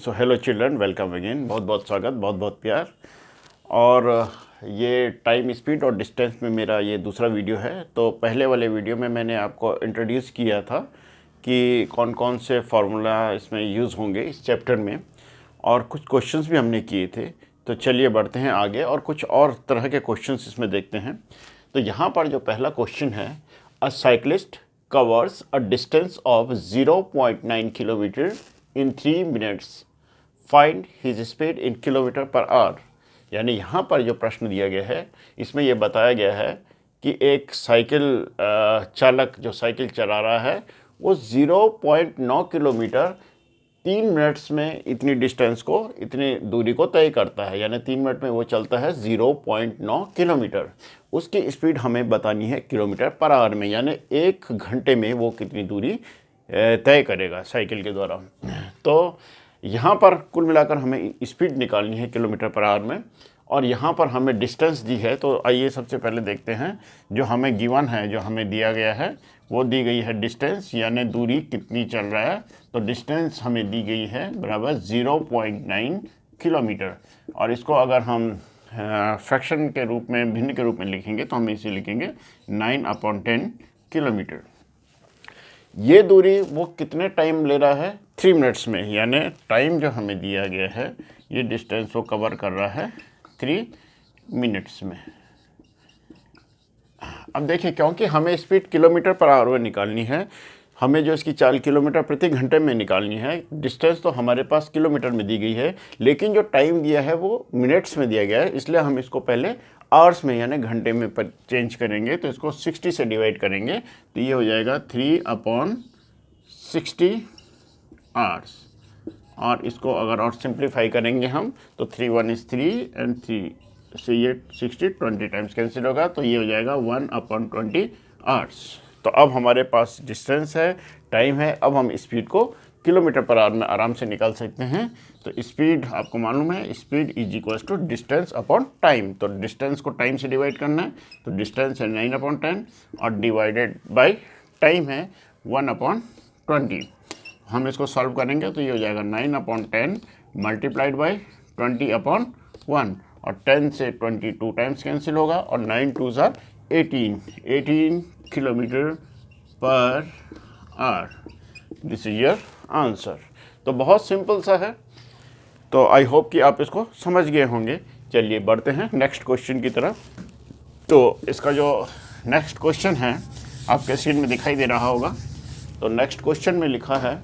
So hello children, welcome again. बहुत बहुत स्वागत, बहुत बहुत प्यार। और ये टाइम स्पीड और डिस्टेंस में मेरा ये दूसरा वीडियो है। तो पहले वाले वीडियो में मैंने आपको इंट्रोड्यूस किया था कि कौन कौन से फार्मूला इसमें यूज़ होंगे इस चैप्टर में, और कुछ क्वेश्चंस भी हमने किए थे। तो चलिए बढ़ते हैं आगे और कुछ और तरह के क्वेश्चंस इसमें देखते हैं। तो यहाँ पर जो पहला क्वेश्चन है, अ cyclist covers a distance of 0.9 kilometre in 3 minutes, find his speed in kilometre per our. यानी यहाँ पर जो प्रश्न दिया गया है, इसमें यह बताया गया है कि एक साइकिल चालक जो साइकिल चला रहा है वो 0.9 किलोमीटर 3 मिनट्स में इतनी डिस्टेंस को, इतनी दूरी को तय करता है। यानी 3 मिनट में वो चलता है 0.9 किलोमीटर। उसकी स्पीड हमें बतानी है किलोमीटर पर आवर में, यानी 1 घंटे में वो कितनी दूरी तय करेगा साइकिल के द्वारा। तो यहाँ पर कुल मिलाकर हमें स्पीड निकालनी है किलोमीटर पर आवर में, और यहाँ पर हमें डिस्टेंस दी है। तो आइए सबसे पहले देखते हैं जो हमें गिवन है, जो हमें दिया गया है वो दी गई है डिस्टेंस, यानी दूरी कितनी चल रहा है। तो डिस्टेंस हमें दी गई है बराबर 0.9 किलोमीटर। और इसको अगर हम फ्रैक्शन के रूप में, भिन्न के रूप में लिखेंगे तो हम इसे लिखेंगे 9/10 किलोमीटर। ये दूरी वो कितने टाइम ले रहा है? 3 मिनट्स में। यानी टाइम जो हमें दिया गया है, ये डिस्टेंस वो कवर कर रहा है 3 मिनट्स में। अब देखिए, क्योंकि हमें स्पीड किलोमीटर पर आवर में निकालनी है, हमें जो इसकी चाल किलोमीटर प्रति घंटे में निकालनी है। डिस्टेंस तो हमारे पास किलोमीटर में दी गई है, लेकिन जो टाइम दिया है वो मिनट्स में दिया गया है। इसलिए हम इसको पहले आवर्स में यानी घंटे में चेंज करेंगे। तो इसको 60 से डिवाइड करेंगे तो ये हो जाएगा 3/60 आवर्स। और इसको अगर और सिंप्लीफाई करेंगे हम तो 3 1 is 3 एंड 3 से ये 60 20 टाइम्स कैंसिल होगा, तो ये हो जाएगा 1/20 आवर्स। तो अब हमारे पास डिस्टेंस है, टाइम है। अब हम स्पीड को किलोमीटर पर आवर में आराम से निकाल सकते हैं। तो स्पीड आपको मालूम है, speed is equal to distance upon time. तो डिस्टेंस को टाइम से डिवाइड करना है, तो डिस्टेंस है 9/10 और डिवाइडेड बाय टाइम है 1/20। हम इसको सॉल्व करेंगे तो ये हो जाएगा 9/10 मल्टीप्लाइड बाई 20/1, और 10 से 22 टाइम्स कैंसिल होगा, और 9 2s are 18 kilometre per our. This is your answer. तो बहुत सिंपल सा है। तो आई होप कि आप इसको समझ गए होंगे। चलिए बढ़ते हैं नेक्स्ट क्वेश्चन की तरफ। तो इसका जो नेक्स्ट क्वेश्चन है आपके स्क्रीन में दिखाई दे रहा होगा। तो नेक्स्ट क्वेश्चन में लिखा है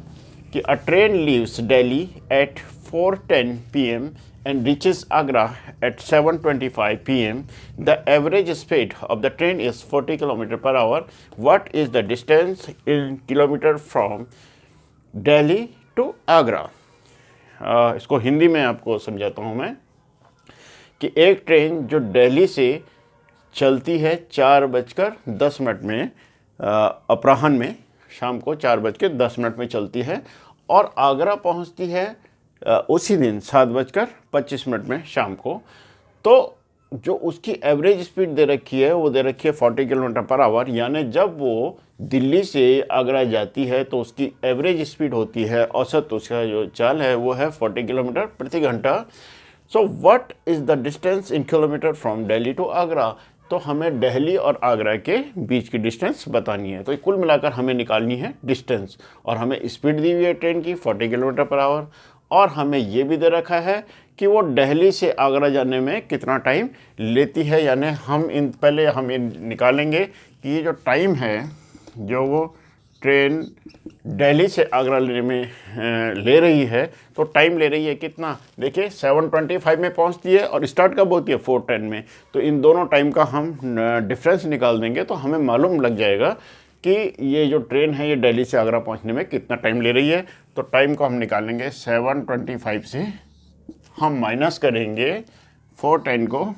कि a train leaves Delhi at 4:10 PM and reaches Agra at 7:25 PM. The average speed of the train is 40 km per hour. What is the distance in kilometer from Delhi to Agra? इसको हिंदी में आपको समझाता हूँ मैं कि एक ट्रेन जो दिल्ली से चलती है 4:10 में, अपराह्न में, शाम को 4:10 में चलती है, और आगरा पहुँचती है उसी दिन 7:25 में शाम को। तो जो उसकी एवरेज स्पीड दे रखी है वो दे रखी है 40 किलोमीटर पर आवर। यानी जब वो दिल्ली से आगरा जाती है तो उसकी एवरेज स्पीड होती है, औसत उसका जो चाल है वो है 40 किलोमीटर प्रति घंटा। So what is the distance in kilometre from Delhi to Agra? तो हमें दिल्ली और आगरा के बीच की डिस्टेंस बतानी है। तो कुल मिलाकर हमें निकालनी है डिस्टेंस, और हमें स्पीड दी हुई है ट्रेन की 40 किलोमीटर पर आवर, और हमें ये भी दे रखा है कि वो दिल्ली से आगरा जाने में कितना टाइम लेती है। यानी हम पहले हम ये निकालेंगे कि ये जो टाइम है जो वो ट्रेन दिल्ली से आगरा लेने में ले रही है, तो टाइम ले रही है कितना? देखिए 7:25 में पहुंचती है और स्टार्ट कब होती है? 4:10 में। तो इन दोनों टाइम का हम डिफरेंस निकाल देंगे तो हमें मालूम लग जाएगा कि ये जो ट्रेन है ये दिल्ली से आगरा पहुंचने में कितना टाइम ले रही है। तो टाइम को हम निकालेंगे 7:25 से, हम माइनस करेंगे 4:10 को।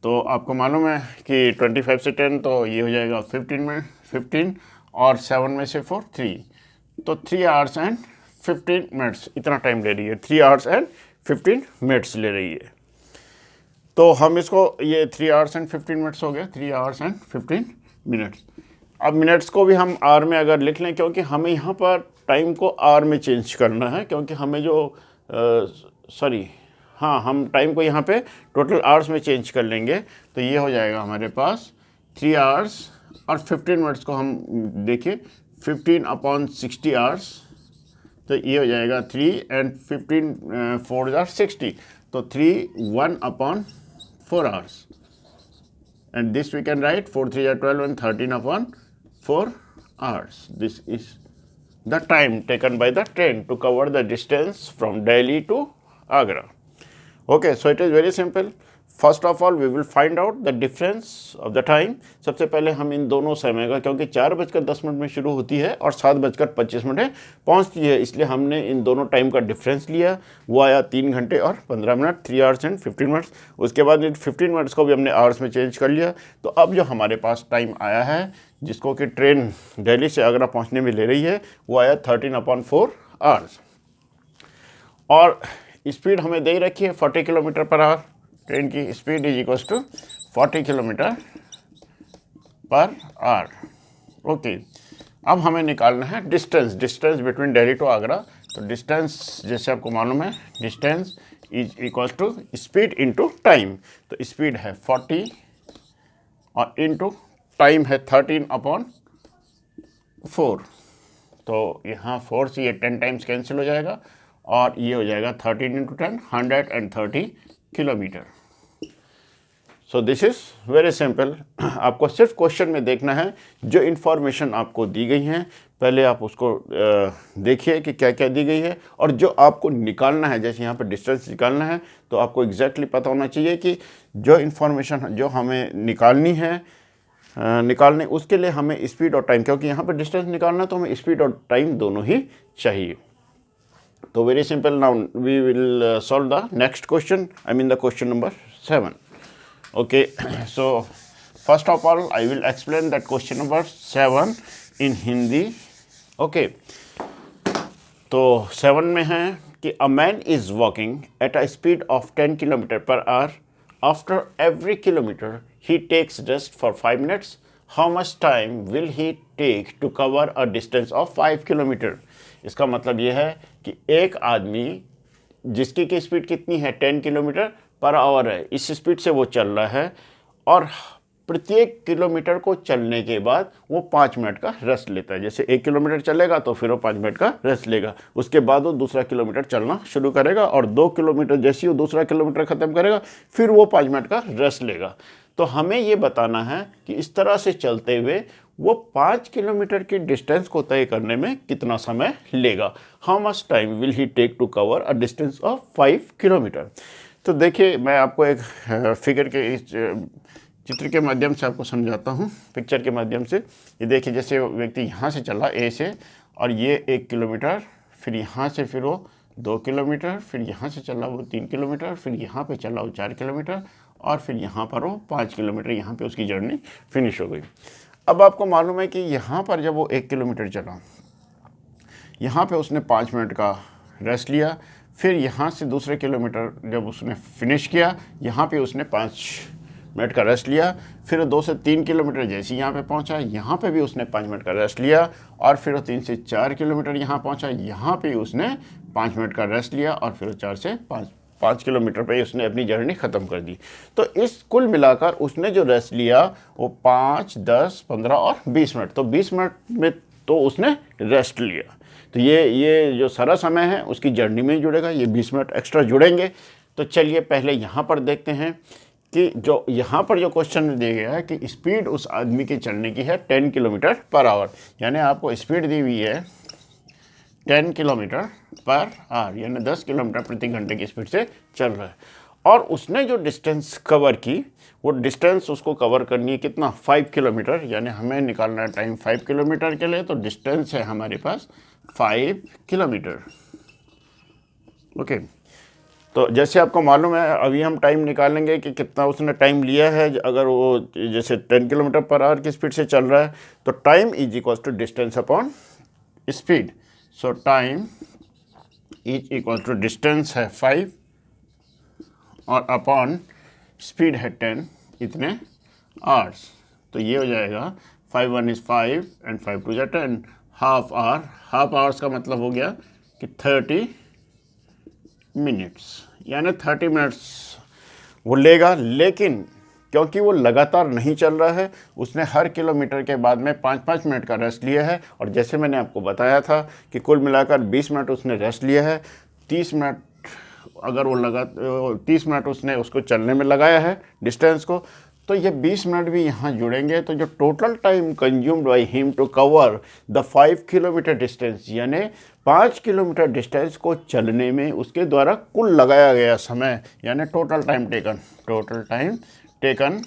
तो आपको मालूम है कि 25 से 10 तो ये हो जाएगा 15 और 7 में से 4 3, तो 3 hours and 15 minutes इतना टाइम ले रही है। 3 hours and 15 minutes ले रही है। तो हम इसको, ये 3 hours and 15 minutes हो गया, 3 hours and 15 minutes। अब मिनट्स को भी हम आवर में अगर लिख लें, क्योंकि हमें यहाँ पर टाइम को आवर में चेंज करना है, क्योंकि हमें जो हम टाइम को यहाँ पे टोटल आवर्स में चेंज कर लेंगे। तो ये हो जाएगा हमारे पास 3 आवर्स और 15 मिनट्स को हम देखिए 15/60 आवर्स, तो ये हो जाएगा 3 एंड 15 4 आर 60, तो 3 1/4 hours, and this we can write 4 3 are 12 and 13/4 hours. This is the time taken by the train to cover the distance from Delhi to Agra. Okay, so it is very simple. First of all we will find out the difference of the time. सबसे पहले हम इन दोनों समय का, क्योंकि 4:10 में शुरू होती है और 7:25 पहुंचती है, इसलिए हमने इन दोनों टाइम का डिफरेंस लिया। वो आया 3 घंटे और 15 मिनट, 3 आवर्स एंड 15 मिनट्स। उसके बाद इन 15 मिनट्स को भी हमने आवर्स में चेंज कर लिया। तो अब जो हमारे पास टाइम आया है जिसको कि ट्रेन दिल्ली से आगरा पहुँचने में ले रही है, वो आया 13/4 आवर्स। और स्पीड हमें दे रखी है 40 किलोमीटर पर आवर। ट्रेन की speed is equals to 40 kilometre per hour. Okay, अब हमें निकालना है distance between Delhi to Agra. तो डिस्टेंस जैसे आपको मालूम है, distance is equals to speed into time. तो स्पीड है 40 और इनटू टाइम है 13/4। तो यहाँ 4 से ये 10 टाइम्स कैंसिल हो जाएगा और ये हो जाएगा 13 × 10 130 kilometre. So this is very simple. आपको सिर्फ क्वेश्चन में देखना है जो इन्फॉर्मेशन आपको दी गई हैं, पहले आप उसको देखिए कि क्या क्या दी गई है, और जो आपको निकालना है, जैसे यहाँ पर डिस्टेंस निकालना है तो आपको एग्जैक्टली पता होना चाहिए कि जो इन्फॉर्मेशन जो हमें निकालनी है निकालने उसके लिए हमें स्पीड और टाइम, क्योंकि यहाँ पर डिस्टेंस निकालना तो हमें स्पीड और टाइम दोनों ही चाहिए। तो very simple, now we will solve the next question, I mean the question number 7. Okay, so first of all I will explain that question number 7 in Hindi. Okay, तो 7 में है कि a man is walking at a speed of 10 km per hour. After every kilometer he takes rest for 5 minutes. How much time will he take to cover a distance of 5 kilometer? इसका मतलब ये है कि एक आदमी जिसकी की speed कितनी है 10 किलोमीटर पर आवर है, इस स्पीड से वो चल रहा है और प्रत्येक किलोमीटर को चलने के बाद वो 5 मिनट का रेस्ट लेता है। जैसे 1 किलोमीटर चलेगा तो फिर वो 5 मिनट का रेस्ट लेगा, उसके बाद वो दूसरा किलोमीटर चलना शुरू करेगा और 2 किलोमीटर जैसे ही वो दूसरा किलोमीटर ख़त्म करेगा फिर वो 5 मिनट का रेस्ट लेगा। तो हमें ये बताना है कि इस तरह से चलते हुए वो 5 किलोमीटर की डिस्टेंस को तय करने में कितना समय लेगा। How much time will he take to cover a distance of 5 kilometre. तो देखिए, मैं आपको एक फिगर के इस चित्र के माध्यम से आपको समझाता हूँ, पिक्चर के माध्यम से। ये देखिए, जैसे व्यक्ति यहाँ से चला ए से, और ये 1 किलोमीटर, फिर यहाँ से फिर वो 2 किलोमीटर, फिर यहाँ से चला वो 3 किलोमीटर, फिर यहाँ पे चला वो 4 किलोमीटर, और फिर यहाँ पर वो 5 किलोमीटर, यहाँ पे उसकी जर्नी फिनिश हो गई। अब आपको मालूम है कि यहाँ पर जब वो 1 किलोमीटर चला, यहाँ पे उसने 5 मिनट का रेस्ट लिया, फिर यहाँ से दूसरे किलोमीटर जब उसने फिनिश किया, यहाँ पे उसने 5 मिनट का रेस्ट लिया, फिर 2 से 3 किलोमीटर जैसे यहाँ पे पहुँचा, यहाँ पे भी उसने 5 मिनट का रेस्ट लिया, और फिर 3 से 4 किलोमीटर यहाँ पहुँचा, यहाँ पे उसने 5 मिनट का रेस्ट लिया, और फिर 4 से 5 किलोमीटर पे उसने अपनी जर्नी ख़त्म कर दी। तो इस कुल मिलाकर उसने जो रेस्ट लिया वो 5, 10, 15 और 20 मिनट, तो 20 मिनट में तो उसने रेस्ट लिया। तो ये जो सारा समय है उसकी जर्नी में ही जुड़ेगा, ये 20 मिनट एक्स्ट्रा जुड़ेंगे। तो चलिए पहले यहाँ पर देखते हैं कि जो यहाँ पर जो क्वेश्चन दिया गया है कि स्पीड उस आदमी की चलने की है 10 किलोमीटर पर आवर, यानी आपको स्पीड दी हुई है 10 किलोमीटर पर आवर, यानी 10 किलोमीटर प्रति घंटे की स्पीड से चल रहा है, और उसने जो डिस्टेंस कवर की वो डिस्टेंस उसको कवर करनी है कितना, 5 किलोमीटर, यानी हमें निकालना है टाइम 5 किलोमीटर के लिए। तो डिस्टेंस है हमारे पास 5 किलोमीटर। ओके, तो जैसे आपको मालूम है अभी हम टाइम निकालेंगे कि कितना उसने टाइम लिया है। अगर वो जैसे 10 किलोमीटर पर आवर की स्पीड से चल रहा है तो time is equal to distance upon speed. So time is equal to distance है 5 और अपॉन स्पीड है 10, इतने आवर्स। तो ये हो जाएगा 5 1 is 5 and 5 2 is 10, half hours का मतलब हो गया कि 30 मिनट्स, यानी 30 मिनट्स वो लेगा। लेकिन क्योंकि वो लगातार नहीं चल रहा है, उसने हर किलोमीटर के बाद में 5-5 मिनट का रेस्ट लिया है। और जैसे मैंने आपको बताया था कि कुल मिलाकर 20 मिनट उसने रेस्ट लिया है। 30 मिनट अगर वो 30 मिनट उसने उसको चलने में लगाया है डिस्टेंस को, तो ये 20 मिनट भी यहाँ जुड़ेंगे। तो जो total time consumed by him to cover the 5 kilometre distance, यानी 5 किलोमीटर डिस्टेंस को चलने में उसके द्वारा कुल लगाया गया समय, यानी total time taken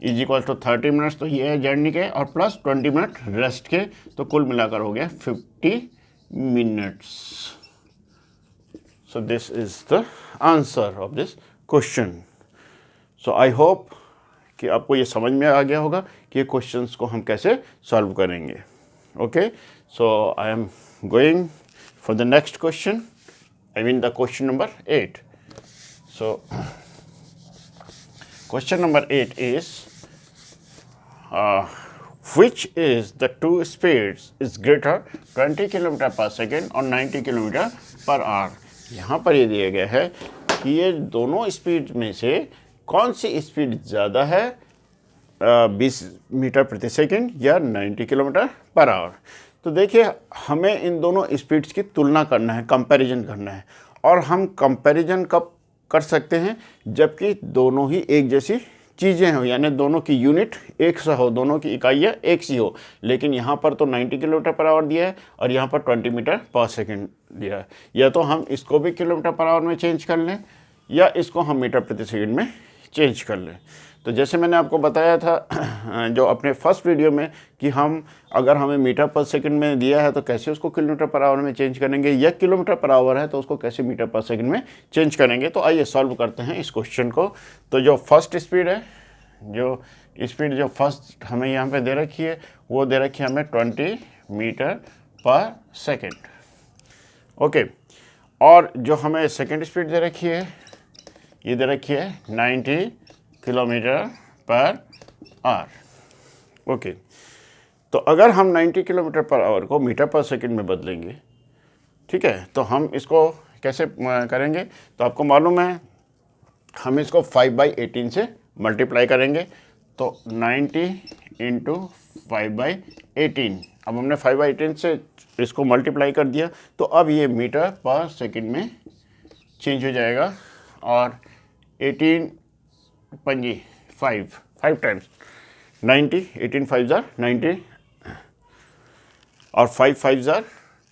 is equal to 30 minutes. तो ये है जर्नी के, और प्लस 20 मिनट रेस्ट के, तो कुल मिलाकर हो गया 50 minutes. So this is the answer of this question. So I hope कि आपको ये समझ में आ गया होगा कि ये क्वेश्चंस को हम कैसे सॉल्व करेंगे। Okay, so I am going for the next question, I mean the question number 8. So question number 8 is which is the two speeds is greater 20 km per second और 90 km per hour. यहाँ पर ये दिया गया है कि ये दोनों स्पीड में से कौन सी स्पीड ज़्यादा है, 20 मीटर प्रति सेकंड या 90 किलोमीटर पर आवर। तो देखिए, हमें इन दोनों स्पीड्स की तुलना करना है, कंपैरिजन करना है। और हम कंपैरिजन कब कर सकते हैं, जबकि दोनों ही एक जैसी चीज़ें हो, यानी दोनों की यूनिट एक सा हो, दोनों की इकाइयाँ एक सी हो। लेकिन यहाँ पर तो 90 किलोमीटर पर आवर दिया है और यहाँ पर 20 मीटर पर सेकंड दिया है। या तो हम इसको भी किलोमीटर पर आवर में चेंज कर लें या इसको हम मीटर प्रति सेकंड में चेंज कर लें। तो जैसे मैंने आपको बताया था जो अपने फर्स्ट वीडियो में कि हम अगर हमें मीटर पर सेकंड में दिया है तो कैसे उसको किलोमीटर पर आवर में चेंज करेंगे, या किलोमीटर पर आवर है तो उसको कैसे मीटर पर सेकंड में चेंज करेंगे। तो आइए सॉल्व करते हैं इस क्वेश्चन को। तो जो फर्स्ट स्पीड है, जो फर्स्ट हमें यहाँ पे दे रखी है, वो दे रखी है हमें 20 मीटर पर सेकेंड। ओके, और जो हमें सेकेंड स्पीड दे रखी है, ये दे रखी है 90 किलोमीटर पर आवर। ओके, तो अगर हम 90 किलोमीटर पर आवर को मीटर पर सेकंड में बदलेंगे, ठीक है, तो हम इसको कैसे करेंगे। तो आपको मालूम है, हम इसको 5/18 से मल्टीप्लाई करेंगे। तो 90 इंटू 5/18, अब हमने 5/18 से इसको मल्टीप्लाई कर दिया, तो अब ये मीटर पर सेकंड में चेंज हो जाएगा। और 18 पंजी 5 टाइम्स 90, 18 5 जार 90 और 5 5 जार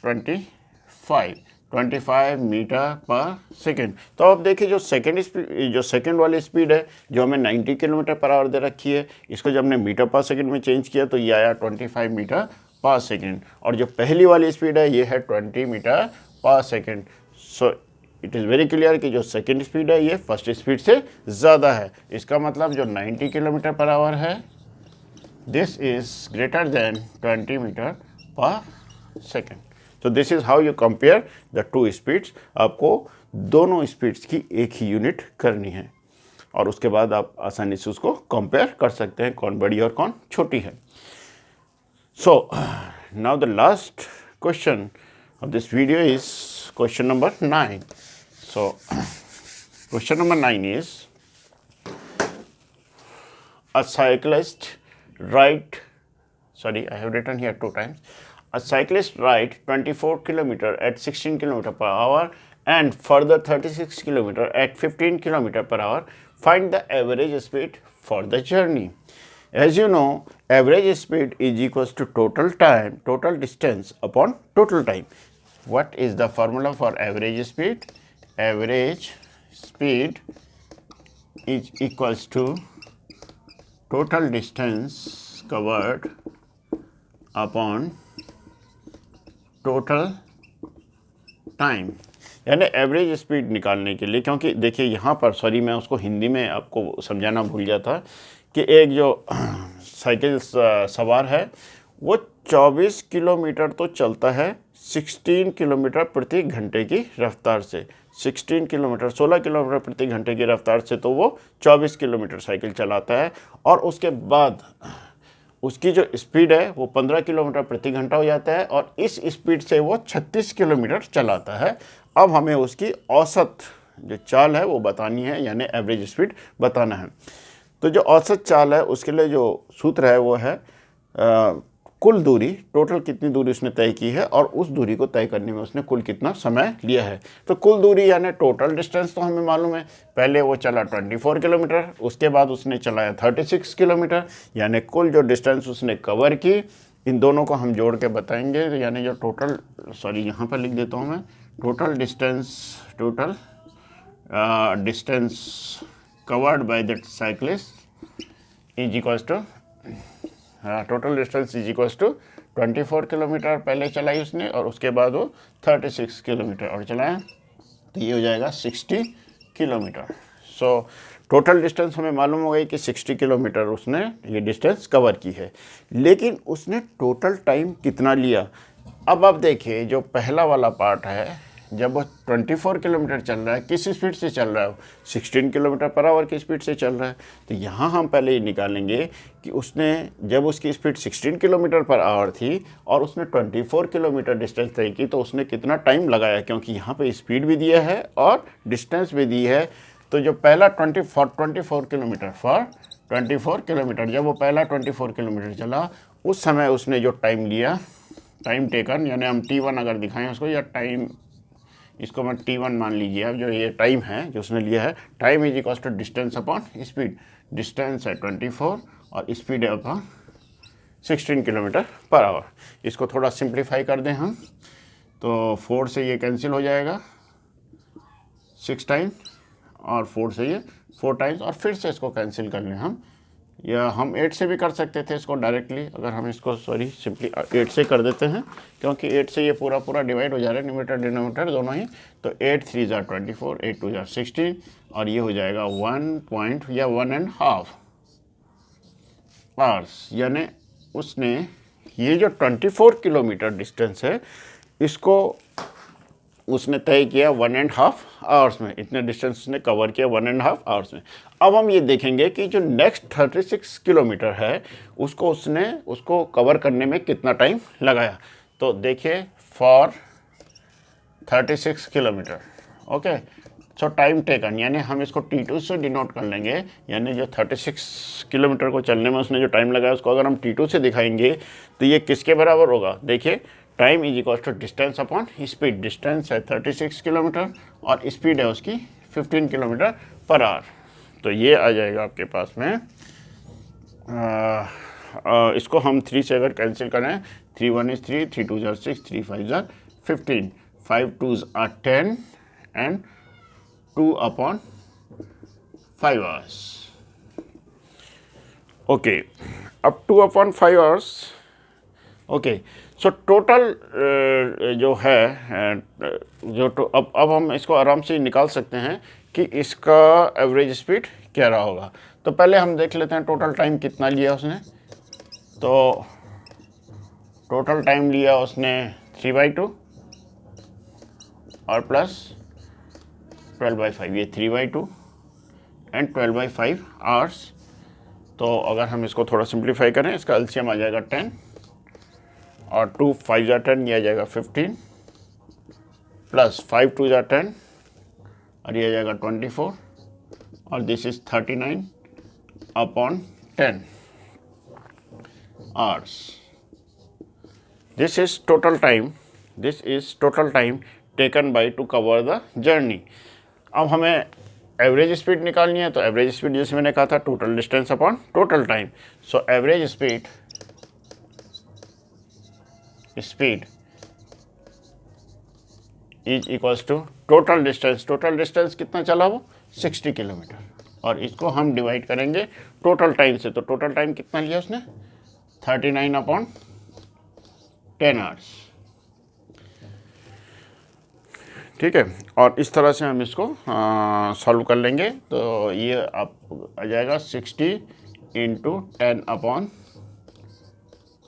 25 मीटर पर सेकेंड। तो अब देखिए, जो सेकेंड वाली स्पीड है, जो हमें 90 किलोमीटर पर आवर दे रखी है, इसको जब हमने मीटर पर सेकेंड में चेंज किया तो ये आया 25 मीटर पर सेकेंड। और जो पहली वाली स्पीड है, ये है 20 metre per second. So it is very clear कि जो सेकेंड स्पीड है ये फर्स्ट स्पीड से ज़्यादा है। इसका मतलब जो 90 किलोमीटर पर आवर है, this is greater than 20 metre per second. तो this is how you compare the two speeds. आपको दोनों स्पीड्स की एक ही यूनिट करनी है और उसके बाद आप आसानी से उसको कंपेयर कर सकते हैं, कौन बड़ी और कौन छोटी है। So now the last question of this video is question number 9. So question number 9 is a cyclist ride, sorry, I have written here 2 times. A cyclist ride 24 km at 16 km per hour and further 36 km at 15 km per hour. Find the average speed for the journey. As you know, average speed is equals to total distance upon total time. What is the formula for average speed? Average speed is equals to total distance covered upon total time. यानी average speed निकालने के लिए, क्योंकि देखिए यहाँ पर, sorry मैं उसको हिंदी में आपको समझाना भूल गया था कि एक जो साइकिल सवार है वो 24 किलोमीटर तो चलता है 16 किलोमीटर प्रति घंटे की रफ्तार से। 16 किलोमीटर प्रति घंटे की रफ्तार से तो वो 24 किलोमीटर साइकिल चलाता है। और उसके बाद उसकी जो स्पीड है वो 15 किलोमीटर प्रति घंटा हो जाता है और इस स्पीड से वो 36 किलोमीटर चलाता है। अब हमें उसकी औसत जो चाल है वो बतानी है, यानी एवरेज स्पीड बताना है। तो जो औसत चाल है उसके लिए जो सूत्र है वो है कुल दूरी, टोटल कितनी दूरी उसने तय की है और उस दूरी को तय करने में उसने कुल कितना समय लिया है। तो कुल दूरी यानी टोटल डिस्टेंस तो हमें मालूम है, पहले वो चला 24 किलोमीटर, उसके बाद उसने चलाया 36 किलोमीटर, यानी कुल जो डिस्टेंस उसने कवर की, इन दोनों को हम जोड़ के बताएंगे। यानी जो टोटल, सॉरी यहाँ पर लिख देता हूँ मैं, total distance covered by that cyclist is equals to, total distance is equals to 24 kilometre पहले चलाई उसने और उसके बाद वो 36 किलोमीटर और चलाया, तो ये हो जाएगा 60 किलोमीटर। सो टोटल डिस्टेंस हमें मालूम हो गई कि 60 किलोमीटर उसने ये डिस्टेंस कवर की है, लेकिन उसने टोटल टाइम कितना लिया। अब आप देखिए जो पहला वाला पार्ट है, जब वो 24 किलोमीटर चल रहा है, किस स्पीड से चल रहा है, 16 किलोमीटर पर आवर की स्पीड से चल रहा है। तो यहाँ हम पहले ये निकालेंगे कि उसने, जब उसकी स्पीड 16 किलोमीटर पर आवर थी और उसने 24 किलोमीटर डिस्टेंस तय की, तो उसने कितना टाइम लगाया, क्योंकि यहाँ पे स्पीड भी दिया है और डिस्टेंस भी दी है। तो जो पहला 24 किलोमीटर जब वो पहला 24 किलोमीटर चला, उस समय उसने जो टाइम लिया, टाइम टेकन, यानी हम T1 अगर दिखाएं उसको, या टाइम, इसको मैं T1 मान लीजिए। अब जो ये टाइम है जो उसने लिया है, time is equals to distance upon speed. Distance है 24 और स्पीड है अपॉन 16 किलोमीटर पर आवर। इसको थोड़ा सिंप्लीफाई कर दें हम, तो 4 से ये कैंसिल हो जाएगा 6 टाइम, और 4 से ये 4 टाइम्स, और फिर से इसको कैंसिल कर लें हम, या हम 8 से भी कर सकते थे इसको डायरेक्टली। अगर हम इसको सिंपली 8 से कर देते हैं, क्योंकि 8 से ये पूरा डिवाइड हो जा रहा है, न्यूमरेटर डिनोमिनेटर दोनों ही। तो 8 3 ज़ा 24, 8 2 ज़ा 16, और ये हो जाएगा 1.5 आवर्स। यानी उसने ये जो 24 किलोमीटर डिस्टेंस है, इसको उसने तय किया 1.5 आवर्स में। इतने डिस्टेंस उसने कवर किया 1.5 आवर्स में। अब हम ये देखेंगे कि जो नेक्स्ट 36 किलोमीटर है, उसको कवर करने में कितना टाइम लगाया। तो देखिए, for 36 kilometre, okay, so time taken, यानी हम इसको T2 से डिनोट कर लेंगे। यानी जो 36 किलोमीटर को चलने में उसने जो टाइम लगाया, उसको अगर हम T2 से दिखाएंगे तो ये किसके बराबर होगा। देखिए, time is equal to distance upon speed. Distance है 36 किलोमीटर और स्पीड है उसकी 15 किलोमीटर पर आवर। तो ये आ जाएगा आपके पास में, इसको हम 3 से अगर कैंसिल करें, 3 1 is 3, 3 2 is 6, 3 5 is 15, 5 2s are 10 and 2 upon 5 hours. Okay, up to upon 5 hours. Okay, so total जो है अब हम इसको आराम से निकाल सकते हैं कि इसका एवरेज स्पीड क्या रहा होगा। तो पहले हम देख लेते हैं टोटल टाइम कितना लिया उसने। तो टोटल टाइम लिया उसने 3/2 और प्लस 12/5, ये 3/2 एंड 12/5 आवर्स। तो अगर हम इसको थोड़ा सिंप्लीफाई करें, इसका एलसीएम आ जाएगा 10 और 2 5 ज़ा 10, ये आ जाएगा 15, प्लस 5 2 ज़ा 10 और ये आ जाएगा 24, और this is 39 upon 10 hours. This is total time taken by two cover the journey. अब हमें एवरेज स्पीड निकालनी है, तो एवरेज स्पीड जैसे मैंने कहा था, total distance upon total time. So average speed is equals to total distance कितना चला वो 60 किलोमीटर, और इसको हम डिवाइड करेंगे टोटल टाइम से। तो टोटल टाइम कितना लिया उसने, 39 अपॉन 10 आवर्स। ठीक है, और इस तरह से हम इसको सॉल्व कर लेंगे। तो ये आप आ जाएगा 60 इंटू 10 अपॉन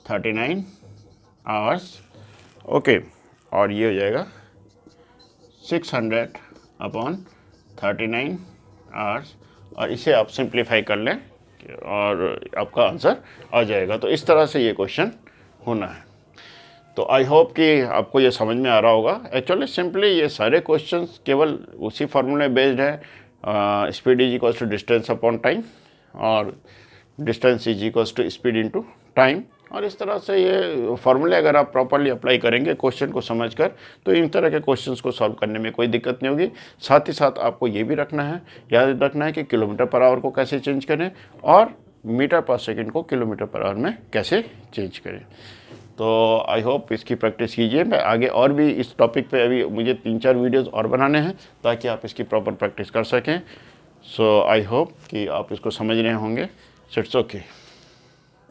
39 आवर्स, ओके, और ये हो जाएगा 600 अपॉन 39 आवर्स। और इसे आप सिंप्लीफाई कर लें और आपका आंसर आ जाएगा। तो इस तरह से ये क्वेश्चन होना है। तो आई होप कि आपको ये समझ में आ रहा होगा। एक्चुअली सिंपली ये सारे क्वेश्चंस केवल उसी फार्मूले बेस्ड है, speed is equals to distance upon time और distance is equals to speed into time. और इस तरह से ये फार्मूले अगर आप प्रॉपरली अप्लाई करेंगे क्वेश्चन को समझकर, तो इन तरह के क्वेश्चंस को सॉल्व करने में कोई दिक्कत नहीं होगी। साथ ही साथ आपको ये भी रखना है, याद रखना है कि किलोमीटर पर आवर को कैसे चेंज करें और मीटर पर सेकंड को किलोमीटर पर आवर में कैसे चेंज करें। तो आई होप इसकी प्रैक्टिस कीजिए। मैं आगे और भी इस टॉपिक पे अभी मुझे 3-4 वीडियोस और बनाने हैं ताकि आप इसकी प्रॉपर प्रैक्टिस कर सकें। सो आई होप कि आप इसको समझ रहे होंगे। So it's okay.